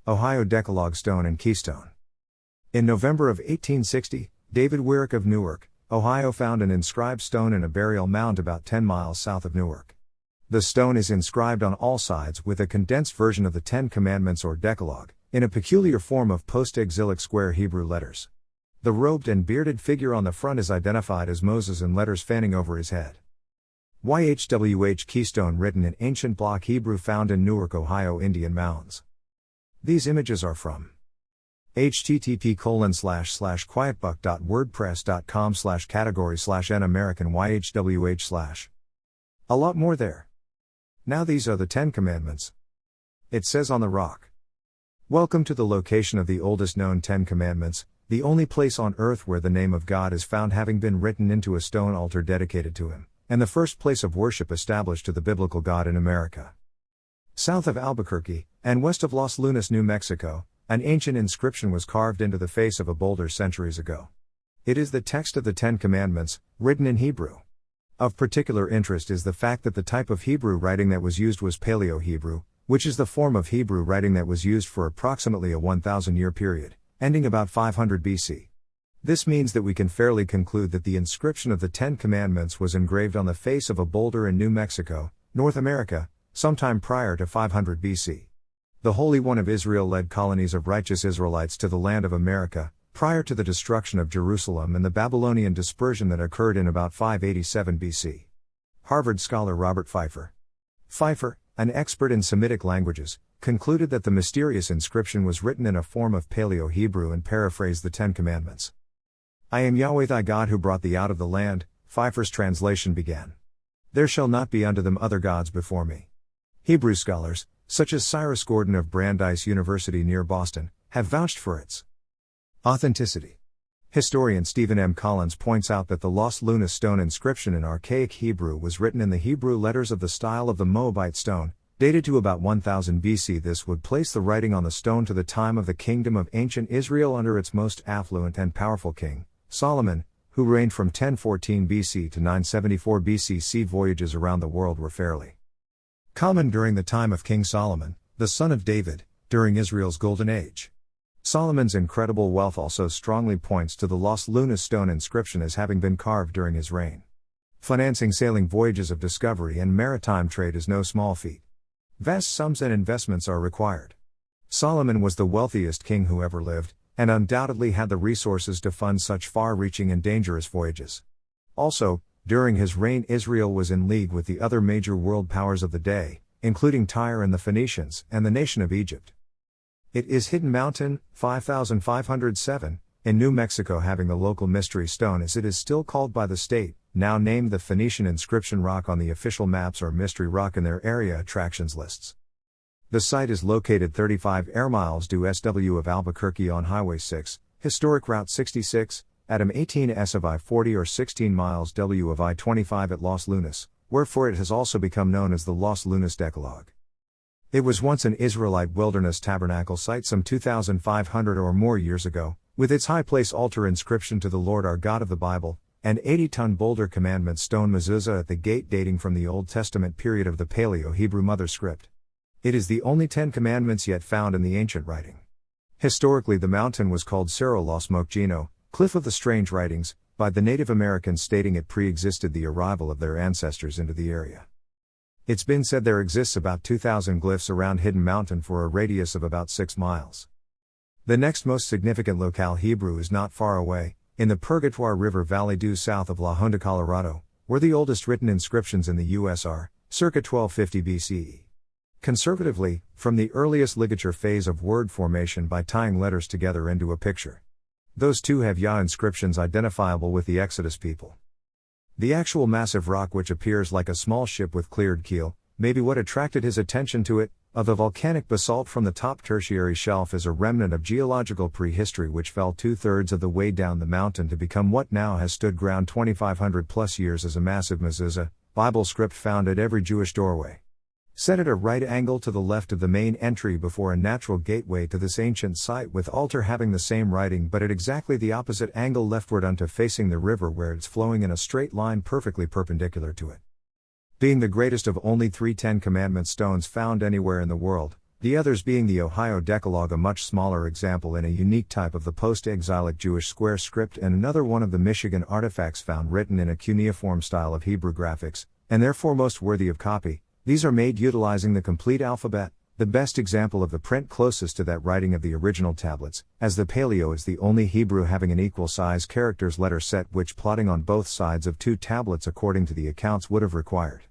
Ohio Decalogue Stone and Keystone. In November of 1860, David Wyrick of Newark, Ohio found an inscribed stone in a burial mound about 10 miles south of Newark. The stone is inscribed on all sides with a condensed version of the Ten Commandments or Decalogue, in a peculiar form of post-exilic square Hebrew letters. The robed and bearded figure on the front is identified as Moses in letters fanning over his head. YHWH Keystone written in ancient block Hebrew found in Newark, Ohio Indian mounds. These images are from http://quietbuck.wordpress.com/category/n American YHWH/. A lot more there. Now these are the Ten Commandments. It says on the rock. Welcome to the location of the oldest known Ten Commandments, the only place on earth where the name of God is found having been written into a stone altar dedicated to him, and the first place of worship established to the biblical God in America. South of Albuquerque, and west of Los Lunas, New Mexico, an ancient inscription was carved into the face of a boulder centuries ago. It is the text of the Ten Commandments, written in Hebrew. Of particular interest is the fact that the type of Hebrew writing that was used was Paleo-Hebrew, which is the form of Hebrew writing that was used for approximately a 1,000-year period, ending about 500 BC. This means that we can fairly conclude that the inscription of the Ten Commandments was engraved on the face of a boulder in New Mexico, North America, sometime prior to 500 BC. The Holy One of Israel led colonies of righteous Israelites to the land of America, prior to the destruction of Jerusalem and the Babylonian dispersion that occurred in about 587 BC. Harvard scholar Robert Pfeiffer. Pfeiffer, an expert in Semitic languages, concluded that the mysterious inscription was written in a form of Paleo-Hebrew and paraphrased the Ten Commandments. I am Yahweh thy God who brought thee out of the land, Pfeiffer's translation began. There shall not be unto them other gods before me. Hebrew scholars, such as Cyrus Gordon of Brandeis University near Boston, have vouched for its authenticity. Historian Stephen M. Collins points out that the Los Lunas stone inscription in archaic Hebrew was written in the Hebrew letters of the style of the Moabite stone, dated to about 1000 BC. This would place the writing on the stone to the time of the kingdom of ancient Israel under its most affluent and powerful king, Solomon, who reigned from 1014 BC to 974 BC. Sea voyages around the world were fairly common during the time of King Solomon, the son of David, during Israel's Golden Age. Solomon's incredible wealth also strongly points to the Los Lunas stone inscription as having been carved during his reign. Financing sailing voyages of discovery and maritime trade is no small feat. Vast sums and investments are required. Solomon was the wealthiest king who ever lived, and undoubtedly had the resources to fund such far-reaching and dangerous voyages. Also, during his reign Israel was in league with the other major world powers of the day, including Tyre and the Phoenicians, and the nation of Egypt. It is Hidden Mountain, 5507, in New Mexico, having the local mystery stone as it is still called by the state, now named the Phoenician Inscription Rock on the official maps or Mystery Rock in their area attractions lists. The site is located 35 air miles due SW of Albuquerque on Highway 6, Historic Route 66, Adam 18 S of I-40 or 16 miles W of I-25 at Los Lunas, wherefore it has also become known as the Los Lunas Decalogue. It was once an Israelite wilderness tabernacle site some 2,500 or more years ago, with its high place altar inscription to the Lord our God of the Bible, and 80-ton boulder commandment stone mezuzah at the gate dating from the Old Testament period of the Paleo-Hebrew mother script. It is the only Ten Commandments yet found in the ancient writing. Historically the mountain was called Cerro Los Mochino, Cliff of the Strange Writings, by the Native Americans, stating it pre-existed the arrival of their ancestors into the area. It's been said there exists about 2,000 glyphs around Hidden Mountain for a radius of about 6 miles. The next most significant locale Hebrew is not far away, in the Purgatoire River Valley due south of La Junta, Colorado, where the oldest written inscriptions in the U.S. are, circa 1250 BCE. Conservatively, from the earliest ligature phase of word formation by tying letters together into a picture. Those two have Yah inscriptions identifiable with the Exodus people. The actual massive rock, which appears like a small ship with cleared keel, may be what attracted his attention to it. Of the volcanic basalt from the top Tertiary shelf is a remnant of geological prehistory which fell 2/3 of the way down the mountain to become what now has stood ground 2,500 plus years as a massive mezuzah, Bible script found at every Jewish doorway. Set at a right angle to the left of the main entry before a natural gateway to this ancient site, with altar having the same writing but at exactly the opposite angle leftward unto facing the river where it's flowing in a straight line perfectly perpendicular to it. Being the greatest of only 3 Ten Commandment stones found anywhere in the world, The others being the Ohio Decalogue, a much smaller example in a unique type of the post-exilic Jewish square script, and another one of the Michigan artifacts found written in a cuneiform style of Hebrew graphics, and therefore most worthy of copy. These are made utilizing the complete alphabet, the best example of the print closest to that writing of the original tablets, as the Paleo is the only Hebrew having an equal size characters letter set which plotting on both sides of two tablets according to the accounts would have required.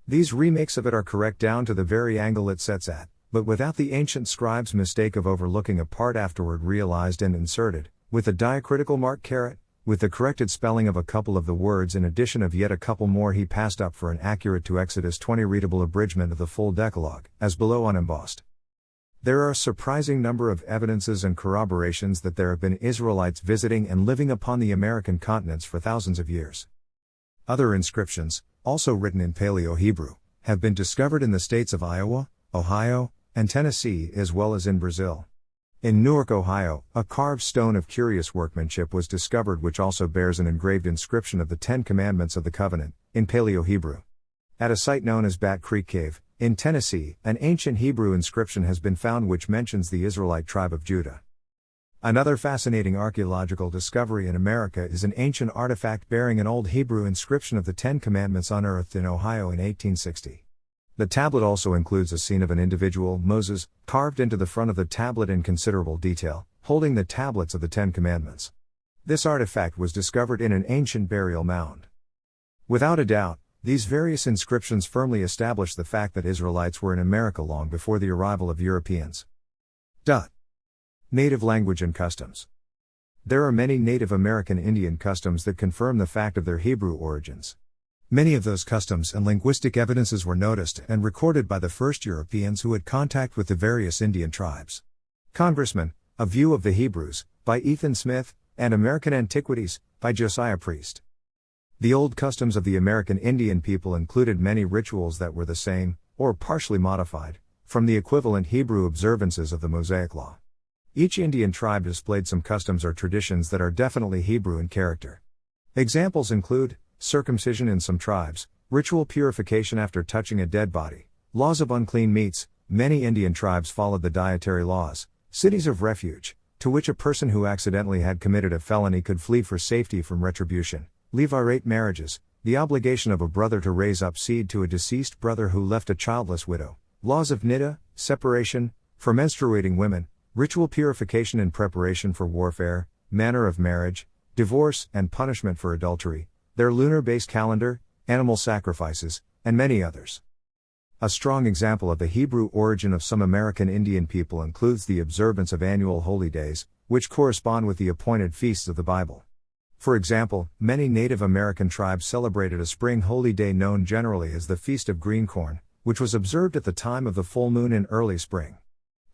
These remakes of it are correct down to the very angle it sets at, but without the ancient scribe's mistake of overlooking a part afterward realized and inserted, with the diacritical mark caret, with the corrected spelling of a couple of the words in addition of yet a couple more he passed up for an accurate to Exodus 20 readable abridgment of the full Decalogue, as below unembossed. There are a surprising number of evidences and corroborations that there have been Israelites visiting and living upon the American continents for thousands of years. Other inscriptions, also written in Paleo-Hebrew, have been discovered in the states of Iowa, Ohio, and Tennessee as well as in Brazil. In Newark, Ohio, a carved stone of curious workmanship was discovered which also bears an engraved inscription of the Ten Commandments of the Covenant, in Paleo-Hebrew. At a site known as Bat Creek Cave, in Tennessee, an ancient Hebrew inscription has been found which mentions the Israelite tribe of Judah. Another fascinating archaeological discovery in America is an ancient artifact bearing an old Hebrew inscription of the Ten Commandments unearthed in Ohio in 1860. The tablet also includes a scene of an individual, Moses, carved into the front of the tablet in considerable detail, holding the tablets of the Ten Commandments. This artifact was discovered in an ancient burial mound. Without a doubt, these various inscriptions firmly establish the fact that Israelites were in America long before the arrival of Europeans. Native language and customs. There are many Native American Indian customs that confirm the fact of their Hebrew origins. Many of those customs and linguistic evidences were noticed and recorded by the first Europeans who had contact with the various Indian tribes. Congressman, A View of the Hebrews, by Ethan Smith, and American Antiquities, by Josiah Priest. The old customs of the American Indian people included many rituals that were the same, or partially modified, from the equivalent Hebrew observances of the Mosaic Law. Each Indian tribe displayed some customs or traditions that are definitely Hebrew in character. Examples include circumcision in some tribes, ritual purification after touching a dead body, laws of unclean meats. Many Indian tribes followed the dietary laws, cities of refuge, to which a person who accidentally had committed a felony could flee for safety from retribution, levirate marriages, the obligation of a brother to raise up seed to a deceased brother who left a childless widow, laws of niddah, separation, for menstruating women, ritual purification in preparation for warfare, manner of marriage, divorce, and punishment for adultery, their lunar-based calendar, animal sacrifices, and many others. A strong example of the Hebrew origin of some American Indian people includes the observance of annual holy days, which correspond with the appointed feasts of the Bible. For example, many Native American tribes celebrated a spring holy day known generally as the Feast of Green Corn, which was observed at the time of the full moon in early spring.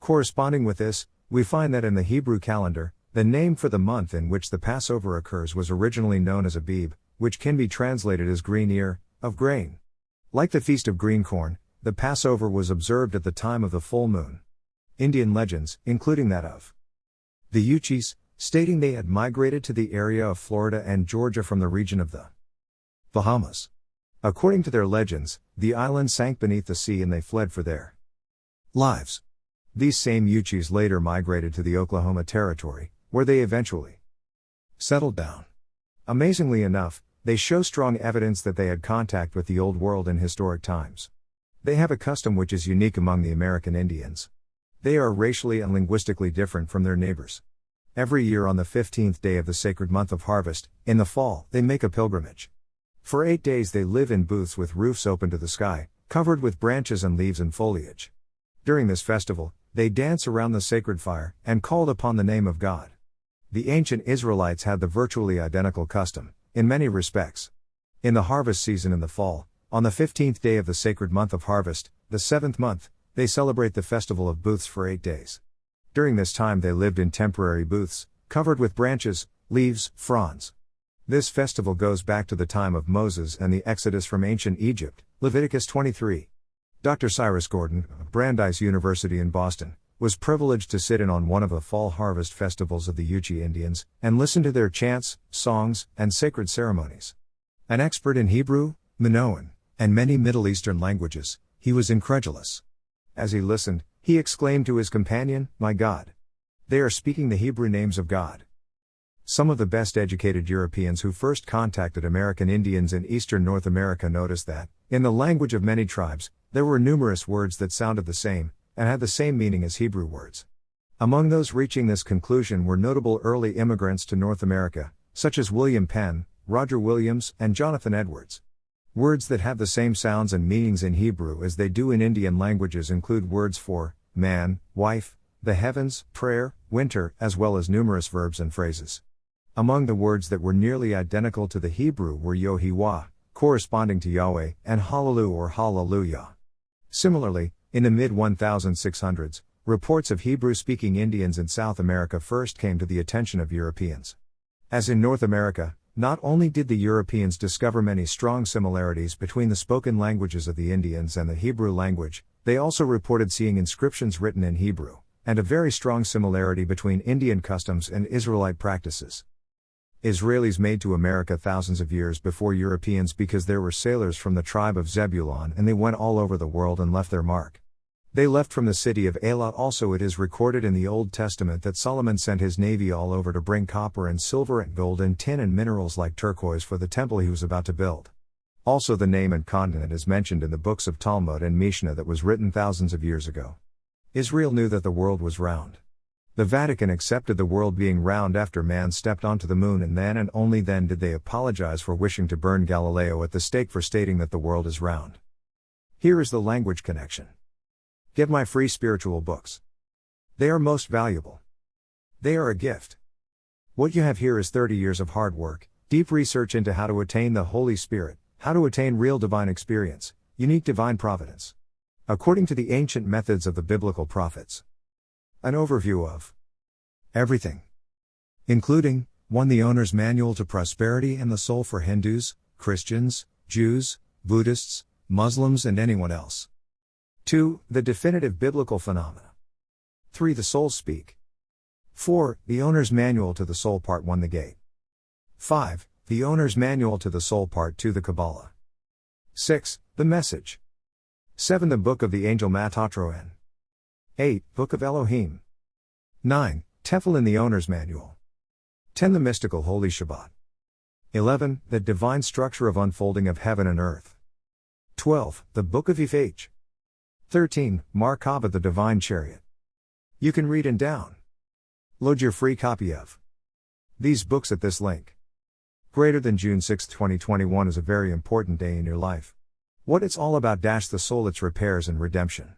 Corresponding with this, we find that in the Hebrew calendar, the name for the month in which the Passover occurs was originally known as Abib, which can be translated as green ear, of grain. Like the Feast of Green Corn, the Passover was observed at the time of the full moon. Indian legends, including that of the Uchis, stating they had migrated to the area of Florida and Georgia from the region of the Bahamas. According to their legends, the island sank beneath the sea and they fled for their lives. These same Uchis later migrated to the Oklahoma Territory, where they eventually settled down. Amazingly enough, they show strong evidence that they had contact with the Old World in historic times. They have a custom which is unique among the American Indians. They are racially and linguistically different from their neighbors. Every year on the 15th day of the sacred month of harvest, in the fall, they make a pilgrimage. For 8 days they live in booths with roofs open to the sky, covered with branches and leaves and foliage. During this festival, they dance around the sacred fire, and called upon the name of God. The ancient Israelites had the virtually identical custom, in many respects. In the harvest season in the fall, on the 15th day of the sacred month of harvest, the 7th month, they celebrate the festival of booths for 8 days. During this time they lived in temporary booths, covered with branches, leaves, fronds. This festival goes back to the time of Moses and the Exodus from ancient Egypt, Leviticus 23. Dr. Cyrus Gordon, of Brandeis University in Boston, was privileged to sit in on one of the fall harvest festivals of the Yuchi Indians, and listen to their chants, songs, and sacred ceremonies. An expert in Hebrew, Minoan, and many Middle Eastern languages, he was incredulous. As he listened, He exclaimed to his companion, "My God! They are speaking the Hebrew names of God." Some of the best educated Europeans who first contacted American Indians in eastern North America noticed that, in the language of many tribes, there were numerous words that sounded the same, and had the same meaning as Hebrew words. Among those reaching this conclusion were notable early immigrants to North America, such as William Penn, Roger Williams, and Jonathan Edwards. Words that have the same sounds and meanings in Hebrew as they do in Indian languages include words for man, wife, the heavens, prayer, winter, as well as numerous verbs and phrases. Among the words that were nearly identical to the Hebrew were Yohiwah, corresponding to Yahweh, and Hallelu or Hallelujah. Similarly, in the mid-1600s, reports of Hebrew-speaking Indians in South America first came to the attention of Europeans. As in North America, not only did the Europeans discover many strong similarities between the spoken languages of the Indians and the Hebrew language, they also reported seeing inscriptions written in Hebrew, and a very strong similarity between Indian customs and Israelite practices. Israelis made to America thousands of years before Europeans because there were sailors from the tribe of Zebulun and they went all over the world and left their mark. They left from the city of Eilat. Also, it is recorded in the Old Testament that Solomon sent his navy all over to bring copper and silver and gold and tin and minerals like turquoise for the temple he was about to build. Also, the name and continent is mentioned in the books of Talmud and Mishnah that was written thousands of years ago. Israel knew that the world was round. The Vatican accepted the world being round after man stepped onto the moon, and then and only then did they apologize for wishing to burn Galileo at the stake for stating that the world is round. Here is the language connection. Get my free spiritual books. They are most valuable. They are a gift. What you have here is 30 years of hard work, deep research into how to attain the Holy Spirit, how to attain real divine experience, unique divine providence, according to the ancient methods of the biblical prophets. An overview of everything, including 1. The Owner's Manual to Prosperity and the Soul for Hindus, Christians, Jews, Buddhists, Muslims, and anyone else. 2. The Definitive Biblical Phenomena. 3. The Soul Speak. 4. The Owner's Manual to the Soul Part 1. The Gate. 5. The Owner's Manual to the Soul Part 2. The Kabbalah. 6. The Message. 7. The Book of the Angel Metatron. 8. Book of Elohim. 9. Tefillin, the Owner's Manual. 10. The Mystical Holy Shabbat. 11. The Divine Structure of Unfolding of Heaven and Earth. 12. The Book of Ifh. 13. Markabah, the Divine Chariot. You can read and download your free copy of these books at this link. Greater than June 6, 2021 is a very important day in your life. What it's all about: the soul, its repairs and redemption.